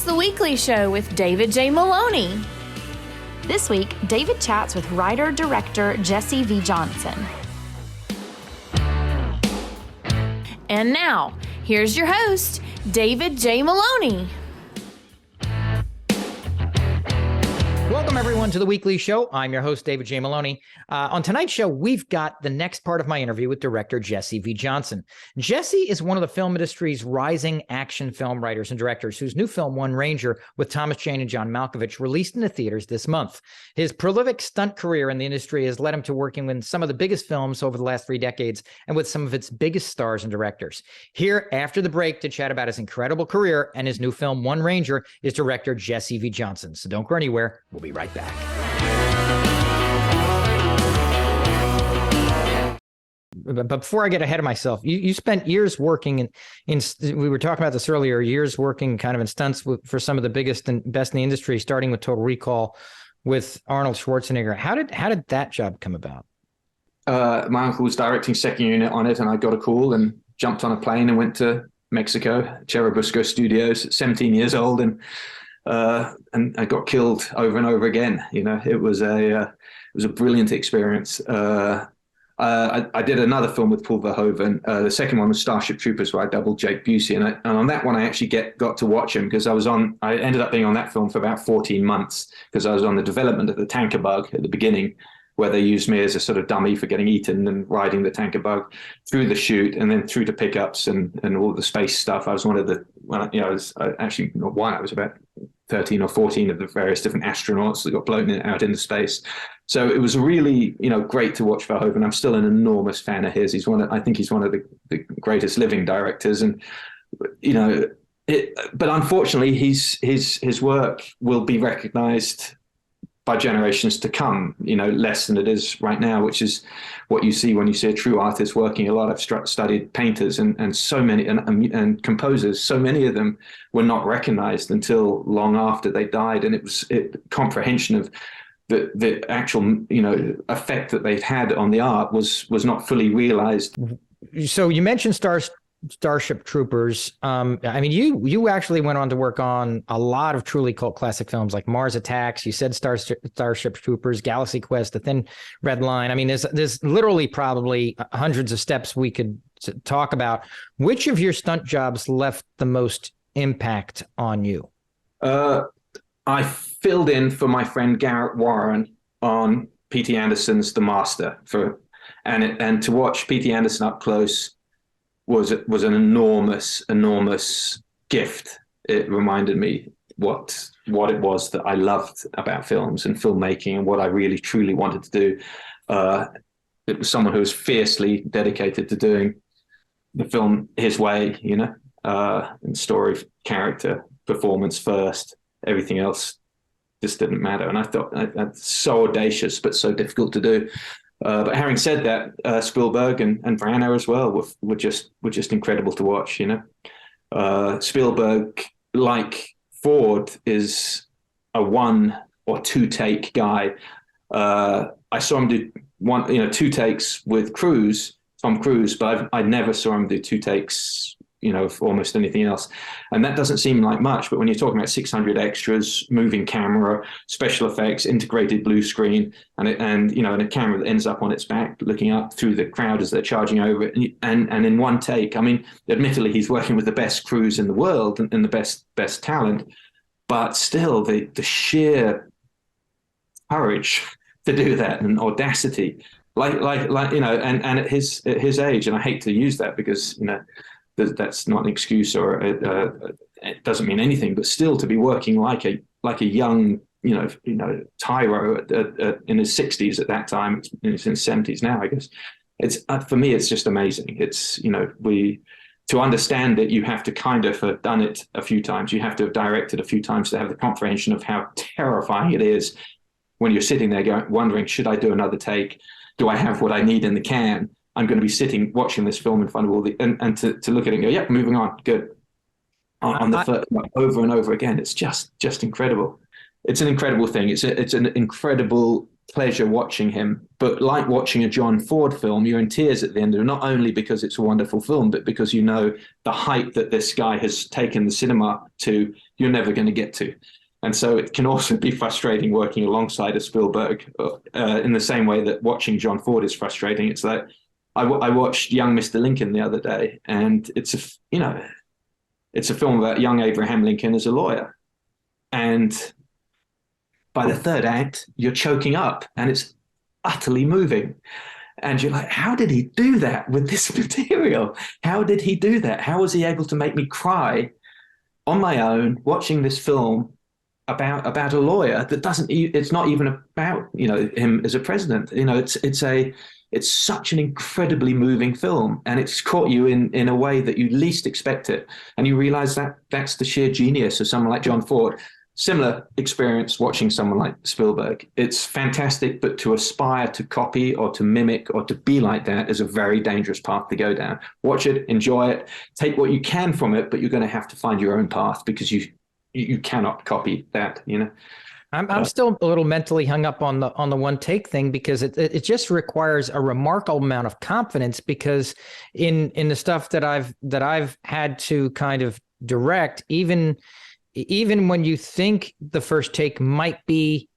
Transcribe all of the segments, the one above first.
the Weekly Show with David J. Maloney. This week, David chats with writer-director Jesse V. Johnson. And now, here's your host, David J. Maloney. Welcome, everyone, to The Weekly Show. I'm your host, David J. Maloney. On tonight's show, we've got the next part of my interview with director Jesse V. Johnson. Jesse is one of the film industry's rising action film writers and directors whose new film, One Ranger, with Thomas Jane and John Malkovich, released into theaters this month. His prolific stunt career in the industry has led him to working in some of the biggest films over the last 3 decades and with some of its biggest stars and directors. Here, after the break, to chat about his incredible career and his new film, One Ranger, is director Jesse V. Johnson. So don't go anywhere. We'll be right back. But before I get ahead of myself, you spent years working in we were talking about this earlier, years working kind of in stunts for some of the biggest and best in the industry, starting with Total Recall with Arnold Schwarzenegger. How did that job come about? My uncle was directing second unit on it, and I got a call and jumped on a plane and went to Mexico, Churubusco Studios at 17 years old, and I got killed over and over again. You know, it was a brilliant experience. I did another film with Paul Verhoeven. The second one was Starship Troopers, where I doubled Jake Busey, and on that one I actually got to watch him because I ended up being on that film for about 14 months because I was on the development of the tanker bug at the beginning, where they used me as a sort of dummy for getting eaten and riding the tanker bug through the shoot and then through to pickups and all the space stuff. I was one of the, I was actually not one, I was about 13 or 14 of the various different astronauts that got blown out into space. So it was really, great to watch Verhoeven. I'm still an enormous fan of his. I think he's one of the greatest living directors. And, but unfortunately, his work will be recognized by generations to come, less than it is right now, which is what you see when you see a true artist working. A lot of studied painters and so many and composers, so many of them were not recognized until long after they died. And it was comprehension of the actual, effect that they'd had on the art was not fully realized. So you mentioned Starship Troopers. You actually went on to work on a lot of truly cult classic films like Mars Attacks. You said Starship Troopers, Galaxy Quest, The Thin Red Line. I mean, there's literally probably hundreds of steps we could talk about. Which of your stunt jobs left the most impact on you? I filled in for my friend Garrett Warren on P.T. Anderson's The Master and to watch P.T. Anderson up close was an enormous gift. It reminded me what it was that I loved about films and filmmaking and what I really truly wanted to do. It was someone who was fiercely dedicated to doing the film his way, and story, character, performance first. Everything else just didn't matter. And I thought that's so audacious, but so difficult to do. But having said that, Spielberg and Branagh as well were just incredible to watch. Spielberg, like Ford, is a 1 or 2 take guy. I saw him do 2 takes with Tom Cruise, but I never saw him do 2 takes, for almost anything else. And that doesn't seem like much, but when you're talking about 600 extras, moving camera, special effects, integrated blue screen, and a camera that ends up on its back, looking up through the crowd as they're charging over it, and in one take, I mean, admittedly, he's working with the best crews in the world and the best talent, but still the sheer courage to do that and audacity, and at his age, and I hate to use that because, that's not an excuse or it doesn't mean anything, but still to be working like a young, tyro in his 60s at that time. He's in his 70s now, I guess. It's for me, it's just amazing. It's, to understand it, you have to kind of have done it a few times. You have to have directed a few times to have the comprehension of how terrifying it is when you're sitting there wondering, should I do another take? Do I have what I need in the can? I'm going to be sitting watching this film in front of all and to look at it and go, yep, moving on, good. On the first, over and over again, it's just incredible. It's an incredible thing. It's an incredible pleasure watching him. But like watching a John Ford film, you're in tears at the end of it, not only because it's a wonderful film, but because you know the height that this guy has taken the cinema to, you're never going to get to. And so it can also be frustrating working alongside a Spielberg in the same way that watching John Ford is frustrating. It's like I watched Young Mr. Lincoln the other day, and it's a film about young Abraham Lincoln as a lawyer. And by the third act, you're choking up, and it's utterly moving. And you're like, how did he do that with this material? How did he do that? How was he able to make me cry on my own watching this film about a lawyer that it's not even about, him as a president. It's such an incredibly moving film, and it's caught you in a way that you least expect it. And you realize that that's the sheer genius of someone like John Ford. Similar experience watching someone like Spielberg. It's fantastic, but to aspire to copy or to mimic or to be like that is a very dangerous path to go down. Watch it, enjoy it, take what you can from it, but you're going to have to find your own path, because you cannot copy that, I'm still a little mentally hung up on the one take thing, because it just requires a remarkable amount of confidence, because in the stuff that I've had to kind of direct, even when you think the first take might be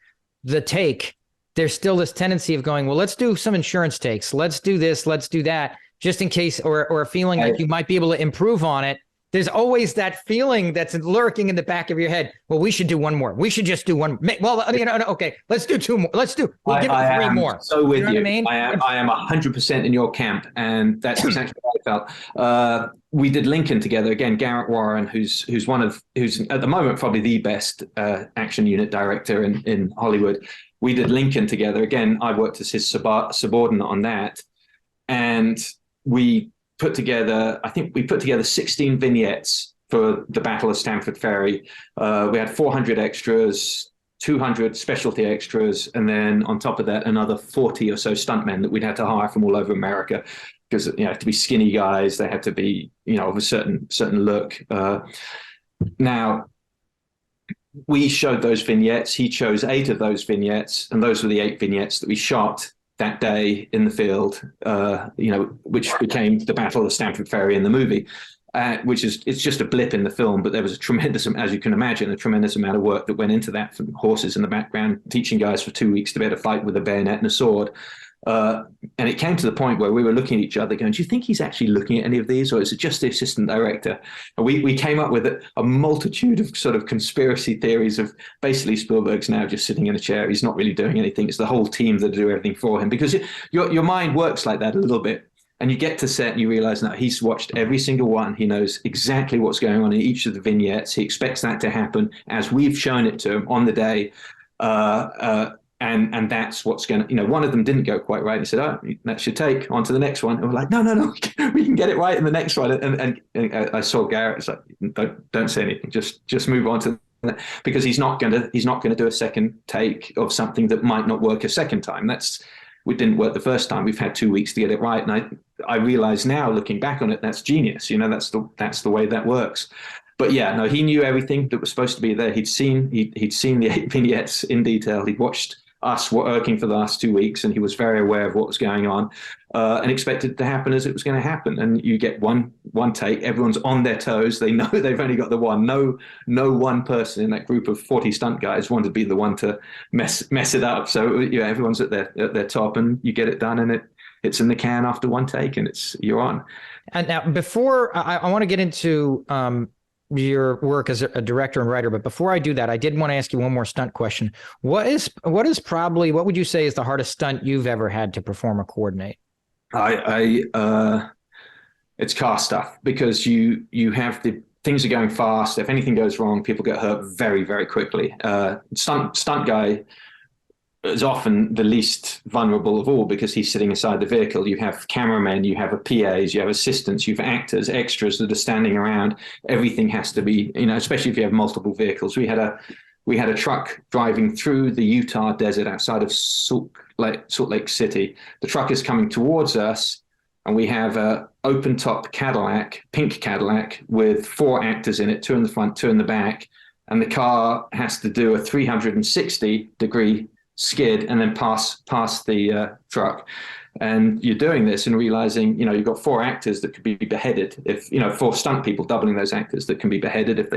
the take, there's still this tendency of going, well, let's do some insurance takes, let's do this, let's do that, just in case, or a feeling like you might be able to improve on it. There's always that feeling that's lurking in the back of your head. Well, we should do one more. We should just do one. Well, okay, let's do two more. We'll give it three more. So with you, What I mean? I am 100% in your camp, and that's exactly how I felt. We did Lincoln together again. Garrett Warren, who's at the moment probably the best action unit director in Hollywood. We did Lincoln together again. I worked as his subordinate on that, and we put together 16 vignettes for the Battle of Stamford Ferry. We had 400 extras, 200 specialty extras, and then on top of that, another 40 or so stuntmen that we'd had to hire from all over America, because had to be skinny guys. They had to be, of a certain look. Now, we showed those vignettes. He chose 8 of those vignettes, and those were the 8 vignettes that we shot that day in the field, which became the Battle of Stamford Ferry in the movie, it's just a blip in the film, but there was as you can imagine, a tremendous amount of work that went into that, from horses in the background, teaching guys for 2 weeks to be able to fight with a bayonet and a sword. And it came to the point where we were looking at each other going, do you think he's actually looking at any of these, or is it just the assistant director? And we came up with a multitude of sort of conspiracy theories of basically Spielberg's now just sitting in a chair. He's not really doing anything. It's the whole team that do everything for him, because your mind works like that a little bit. And you get to set and you realize now he's watched every single one. He knows exactly what's going on in each of the vignettes. He expects that to happen as we've shown it to him on the day. And that's what's going to, one of them didn't go quite right. He said, oh, that's your take, on to the next one. And we're like, no, we can get it right in the next one. And I saw Garrett, it's like, don't say anything, just move on to that, because he's not going to do a second take of something that might not work a second time. We didn't work the first time. We've had 2 weeks to get it right. And I realize now, looking back on it, that's genius. That's the way that works. But yeah, no, he knew everything that was supposed to be there. He'd seen the 8 vignettes in detail. He'd watched us working for the last 2 weeks, and he was very aware of what was going on, and expected it to happen as it was going to happen. And you get one take, everyone's on their toes. They know they've only got the one. No one person in that group of 40 stunt guys wanted to be the one to mess it up. So everyone's at their top, and you get it done, and it's in the can after one take, and you're on. And now, before I want to get into your work as a director and writer, but before I do that, I did want to ask you one more stunt question. What would you say is the hardest stunt you've ever had to perform or coordinate? It's car stuff, because you have things are going fast. If anything goes wrong, people get hurt very, very quickly. Stunt guy is often the least vulnerable of all, because he's sitting inside the vehicle. You have cameramen, you have PAs, you have assistants, you have actors, extras that are standing around. Everything has to be, especially if you have multiple vehicles. We had a truck driving through the Utah desert outside of Salt Lake City. The truck is coming towards us, and we have a open top Cadillac, pink Cadillac, with 4 actors in it, 2 in the front, 2 in the back. And the car has to do a 360-degree skid, and then pass the truck. And you're doing this and realizing, you've got 4 actors that could be beheaded if, 4 stunt people, doubling those actors that can be beheaded if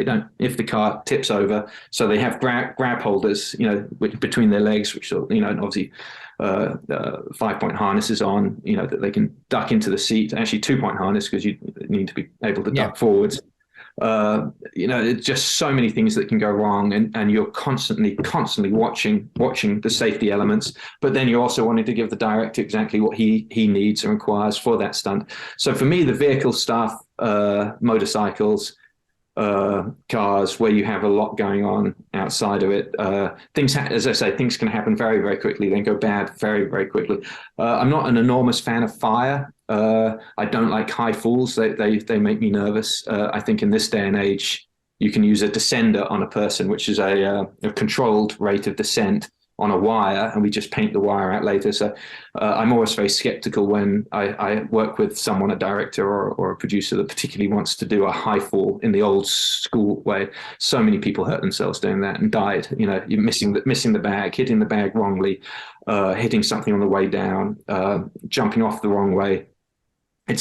if the car tips over. So they have grab holders, between their legs, which, and obviously 5-point harnesses on, that they can duck into the seat. Actually 2-point harness, because you need to be able to duck forwards. It's just so many things that can go wrong, and you're constantly watching the safety elements, but then you're also wanting to give the director exactly what he needs and requires for that stunt. So for me, the vehicle stuff, motorcycles, cars, where you have a lot going on outside of it, as I say, things can happen very, very quickly, then go bad very, very quickly. I'm not an enormous fan of fire. I don't like high falls. They make me nervous. I think in this day and age, you can use a descender on a person, which is a controlled rate of descent on a wire, and we just paint the wire out later. So I'm always very skeptical when I work with someone, a director or a producer, that particularly wants to do a high fall in the old school way. So many people hurt themselves doing that and died. You're missing the bag, hitting the bag wrongly, hitting something on the way down, jumping off the wrong way. I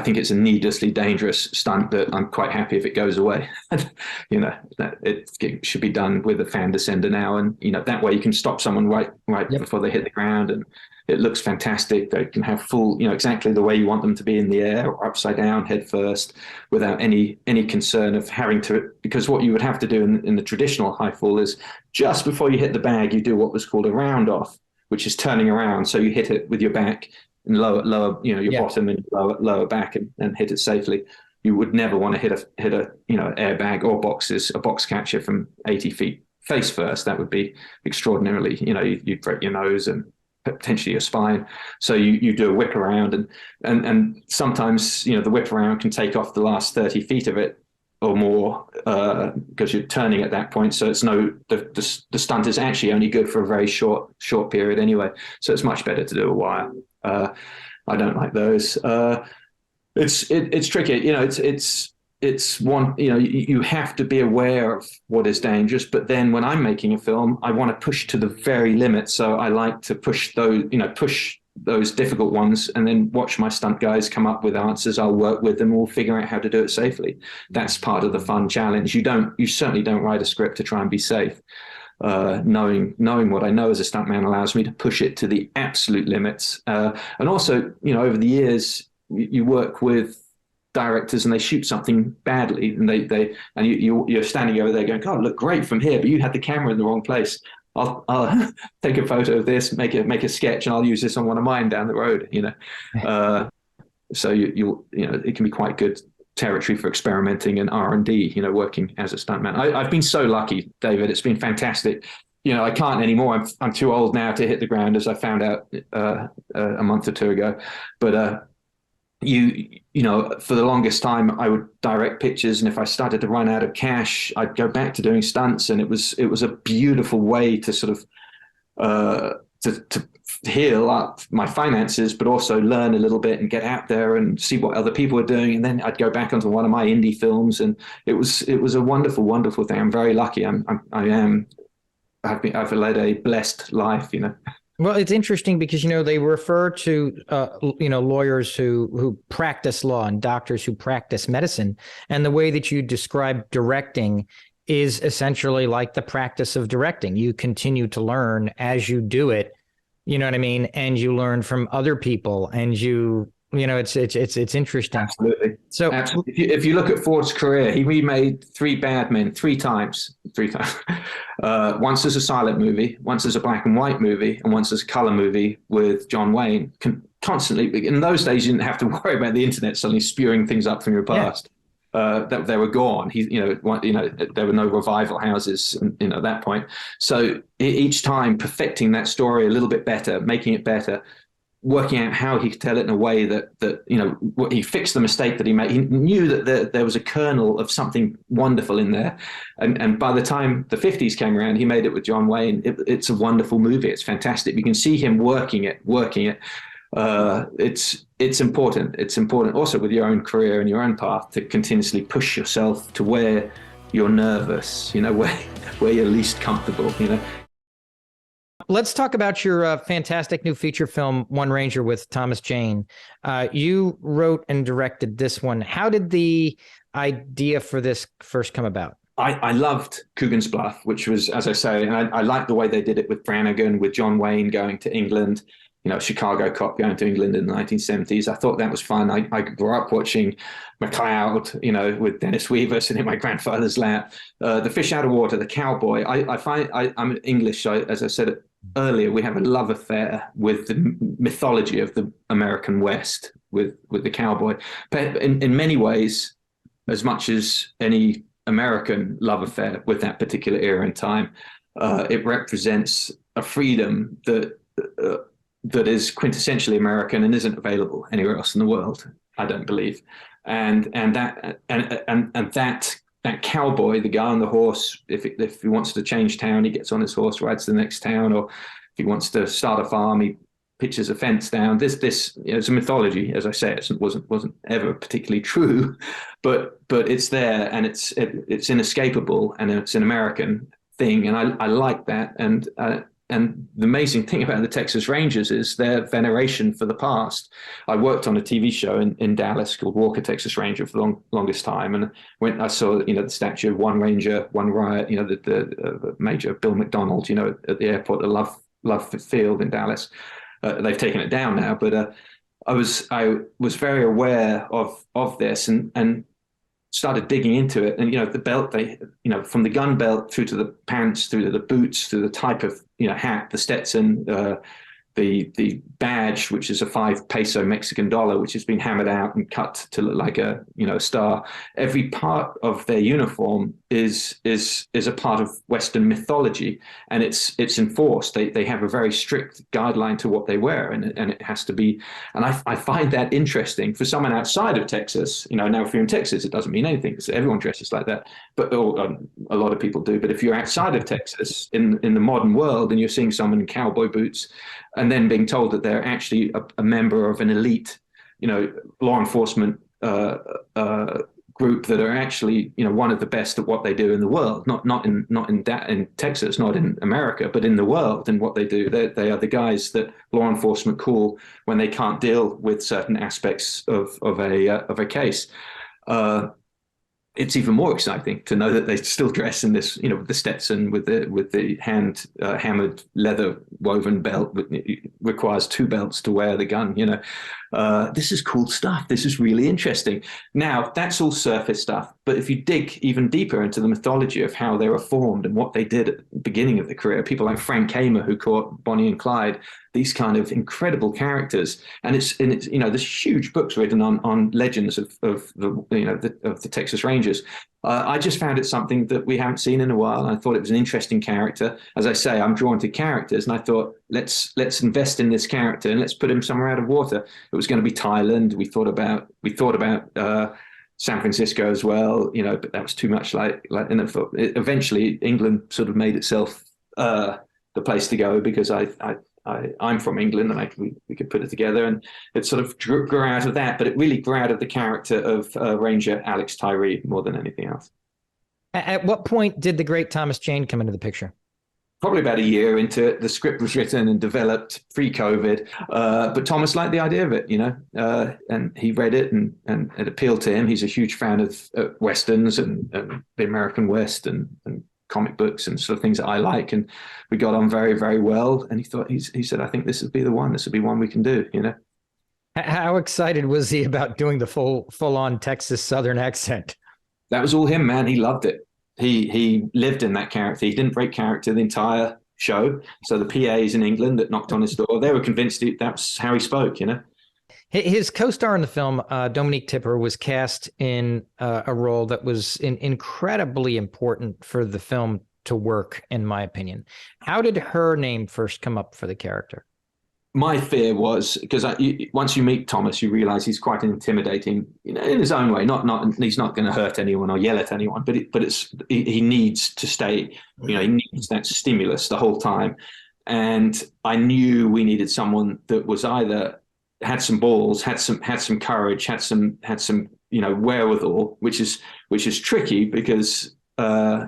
think it's a needlessly dangerous stunt that I'm quite happy if it goes away. It should be done with a fan descender now, and that way you can stop someone right before they hit the ground, and it looks fantastic. They can have full, exactly the way you want them to be in the air or upside down, head first, without any concern of having to. Because what you would have to do in the traditional high fall is just before you hit the bag, you do what was called a round off, which is turning around. So you hit it with your back and lower, your bottom and lower back, and hit it safely. You would never want to hit a airbag or a box catcher from 80 feet face first. That would be extraordinarily, you'd break your nose and potentially your spine. So you do a whip around, and sometimes, the whip around can take off the last 30 feet of it or more, because you're turning at that point. So it's the stunt is actually only good for a very short period anyway. So it's much better to do a wire. I don't like those. It's tricky. It's one, you have to be aware of what is dangerous, but then when I'm making a film, I want to push to the very limit. So I like to push those difficult ones, and then watch my stunt guys come up with answers. I'll work with them. We'll figure out how to do it safely. That's part of the fun challenge. You certainly don't write a script to try and be safe. Knowing what I know as a stuntman allows me to push it to the absolute limits. And also, over the years, you work with directors and they shoot something badly, and you're standing over there going, "God, look great from here," but you had the camera in the wrong place. I'll take a photo of this, make a sketch, and I'll use this on one of mine down the road. So it can be quite good territory for experimenting and R&D, working as a stuntman. I've been so lucky, David. It's been fantastic. I can't anymore. I'm too old now to hit the ground, as I found out a month or two ago. But for the longest time, I would direct pictures, and if I started to run out of cash, I'd go back to doing stunts, and it was a beautiful way to sort of to heal up my finances, but also learn a little bit and get out there and see what other people are doing. And then I'd go back onto one of my indie films, and it was a wonderful, wonderful thing. I'm very lucky. I've led a blessed life, Well, it's interesting because, they refer to, lawyers who practice law and doctors who practice medicine. And the way that you describe directing is essentially like the practice of directing. You continue to learn as you do it, you know what I mean? And you learn from other people, and it's interesting. Absolutely. So absolutely. If you look at Ford's career, he remade 3 Bad Men 3 times. Once as a silent movie, once as a black and white movie, and once as a color movie with John Wayne. Constantly. In those days, you didn't have to worry about the internet suddenly spewing things up from your past. Yeah. That they were gone. There were no revival houses, at that point. So each time perfecting that story a little bit better, making it better, working out how he could tell it in a way that he fixed the mistake that he made. He knew that there was a kernel of something wonderful in there, and by the time the 50s came around, he made it with John Wayne. It's a wonderful movie. It's fantastic. You can see him working it. It's important. It's important also with your own career and your own path to continuously push yourself to where you're nervous, where you're least comfortable, Let's talk about your fantastic new feature film, One Ranger, with Thomas Jane. You wrote and directed this one. How did the idea for this first come about? I loved Coogan's Bluff, which was, as I say, and I liked the way they did it with Brannigan, with John Wayne going to England, Chicago cop going to England in the 1970s. I thought that was fun. I grew up watching McCloud, with Dennis Weaver sitting in my grandfather's lap. The Fish Out of Water, The Cowboy. I'm English, so as I said earlier, we have a love affair with the mythology of the American West, with the cowboy. But in many ways, as much as any American love affair with that particular era and time, it represents a freedom that is quintessentially American and isn't available anywhere else in the world, I don't believe. And that cowboy, the guy on the horse, if he wants to change town, he gets on his horse, rides to the next town, or if he wants to start a farm, he pitches a fence down. This it's a mythology, as I say. It wasn't ever particularly true, but it's there, and it's inescapable, and it's an American thing, and I like that. And the amazing thing about the Texas Rangers is their veneration for the past. I worked on a TV show in Dallas called Walker, Texas Ranger for the longest time. And when I saw, the statue of One Ranger, One Riot, the Major Bill McDonald, at the airport, the Love Field in Dallas. They've taken it down now, but I was very aware of this and started digging into it. And the belt, from the gun belt through to the pants, through to the boots, through the type of hat, the Stetson, the badge, which is a 5 peso Mexican dollar, which has been hammered out and cut to look like a star. Every part of their uniform is a part of Western mythology, and it's enforced. They have a very strict guideline to what they wear, and it has to be. And I find that interesting for someone outside of Texas. Now if you're in Texas, it doesn't mean anything because everyone dresses like that, but a lot of people do. But if you're outside of Texas in the modern world and you're seeing someone in cowboy boots, and then being told that they're actually a member of an elite, law enforcement group that are actually, one of the best at what they do in the world, not in Texas, not in America, but in the world and what they do. They are the guys that law enforcement call when they can't deal with certain aspects of a case. It's even more exciting to know that they still dress in this, with the Stetson, with the hand hammered leather woven belt. It requires 2 belts to wear the gun. This is cool stuff. This is really interesting. Now, that's all surface stuff. But if you dig even deeper into the mythology of how they were formed and what they did at the beginning of the career, people like Frank Kamer, who caught Bonnie and Clyde, these kind of incredible characters, and it's there's huge books written on legends of the Texas Rangers. I just found it something that we haven't seen in a while. I thought it was an interesting character. As I say, I'm drawn to characters, and I thought let's invest in this character and let's put him somewhere out of water. It was going to be Thailand. We thought about San Francisco as well, but that was too much and eventually England sort of made itself the place to go, because I'm from England, and we could put it together, and it sort of grew out of that. But it really grew out of the character of Ranger Alex Tyree more than anything else. At what point did the great Thomas Jane come into the picture? Probably about a year into it. The script was written and developed pre-COVID, but Thomas liked the idea of it, and he read it, and it appealed to him. He's a huge fan of Westerns and the American West and comic books and sort of things that I like, and we got on very, very well. And he said, I think this would be the one. This would be one we can do. How excited was he about doing the full-on Texas Southern accent? That was all him, man. He loved it. He lived in that character. He didn't break character the entire show. So the PAs in England that knocked on his door, they were convinced that's how he spoke. His co-star in the film, Dominique Tipper, was cast in a role that was incredibly important for the film to work, in my opinion. How did her name first come up for the character? My fear was, because once you meet Thomas, you realize he's quite intimidating, in his own way. Not he's not going to hurt anyone or yell at anyone, but he needs to stay. He needs that stimulus the whole time. And I knew we needed someone that was either had some balls, had some courage, had some wherewithal, which is tricky because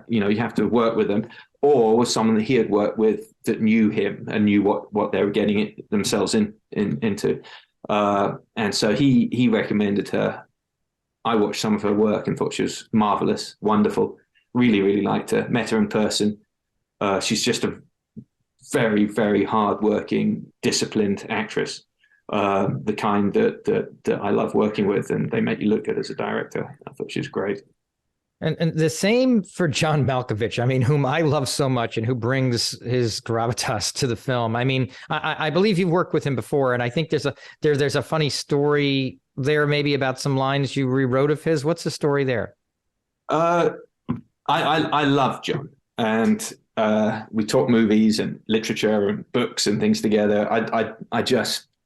you have to work with them, or was someone that he had worked with that knew him and knew what they were getting themselves into. And so he recommended her. I watched some of her work and thought she was marvelous, wonderful, really, really liked her, met her in person. She's just a very, very hardworking, disciplined actress, the kind that I love working with, and they make you look good as a director. I thought she was great. And the same for John Malkovich, I mean, whom I love so much and who brings his gravitas to the film. I mean, I believe you've worked with him before, and I think there's a funny story there, maybe about some lines you rewrote of his. What's the story there? I love John, and we talk movies and literature and books and things together.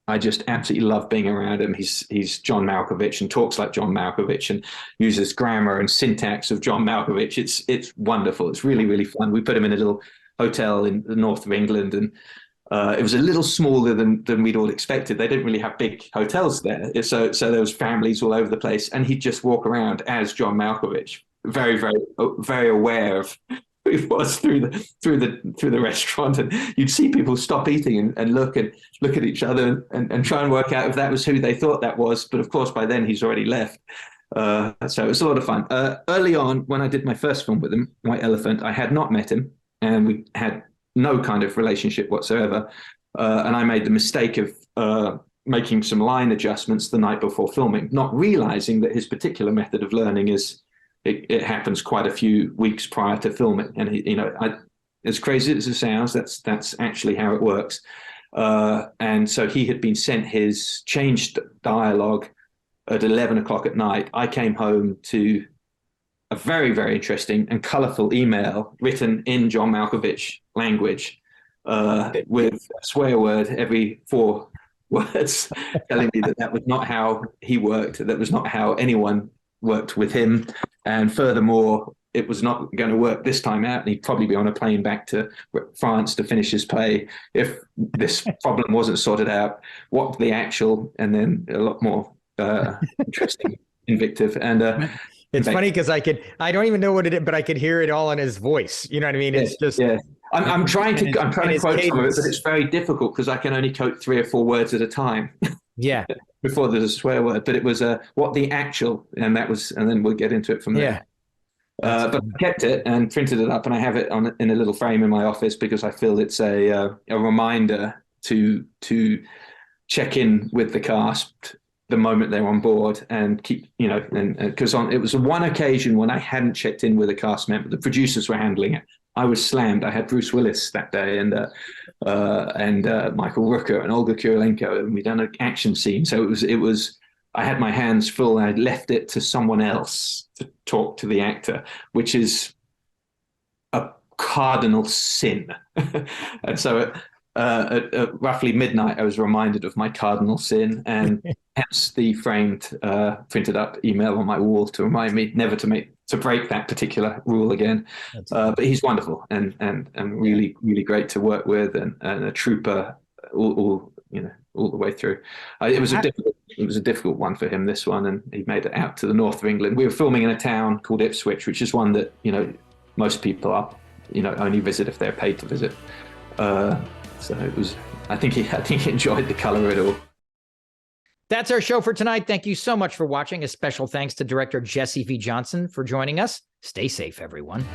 I just absolutely love being around him. He's John Malkovich and talks like John Malkovich and uses grammar and syntax of John Malkovich. It's wonderful. It's really, really fun. We put him in a little hotel in the north of England, and it was a little smaller than we'd all expected. They didn't really have big hotels there, so there was families all over the place, and he'd just walk around as John Malkovich, very, very, very aware of who he was through the restaurant, and you'd see people stop eating and look at each other and try and work out if that was who they thought that was. But of course, by then he's already left. So it was a lot of fun. Early on, when I did my first film with him, White Elephant, I had not met him, and we had no kind of relationship whatsoever. And I made the mistake of making some line adjustments the night before filming, not realizing that his particular method of learning is it happens quite a few weeks prior to filming. And as crazy as it sounds, that's actually how it works. And so he had been sent his changed dialogue at 11 o'clock at night. I came home to a very, very interesting and colorful email written in John Malkovich language, with a swear word every 4 words, telling me that was not how he worked, that was not how anyone worked with him. And furthermore, it was not going to work this time out, and he'd probably be on a plane back to France to finish his play if this problem wasn't sorted out. What the actual, and then a lot more interesting, invective, and it's funny because I don't even know what it is, but I could hear it all in his voice. You know what I mean? It's just I'm trying to quote some of it, but it's very difficult because I can only quote 3 or 4 words at a time. Yeah. Before there's a swear word, but it was what the actual, and then we'll get into it from there. Yeah. But I kept it and printed it up, and I have it in a little frame in my office because I feel it's a reminder to check in with the cast the moment they're on board and keep, and because it was one occasion when I hadn't checked in with a cast member. The producers were handling it. I was slammed. I had Bruce Willis that day and Michael Rooker and Olga Kurylenko, and we'd done an action scene. So it was. I had my hands full. I left it to someone else to talk to the actor, which is a cardinal sin. And so at roughly midnight, I was reminded of my cardinal sin, and hence the framed, printed up email on my wall to remind me never to break that particular rule again. But he's wonderful and really, really great to work with, and a trooper all the way through. It was a difficult one for him, this one, and he made it out to the north of England. We were filming in a town called Ipswich, which is one that most people are only visit if they're paid to visit. So it was. I think he enjoyed the color of it all. That's our show for tonight. Thank you so much for watching. A special thanks to director Jesse V. Johnson for joining us. Stay safe, everyone.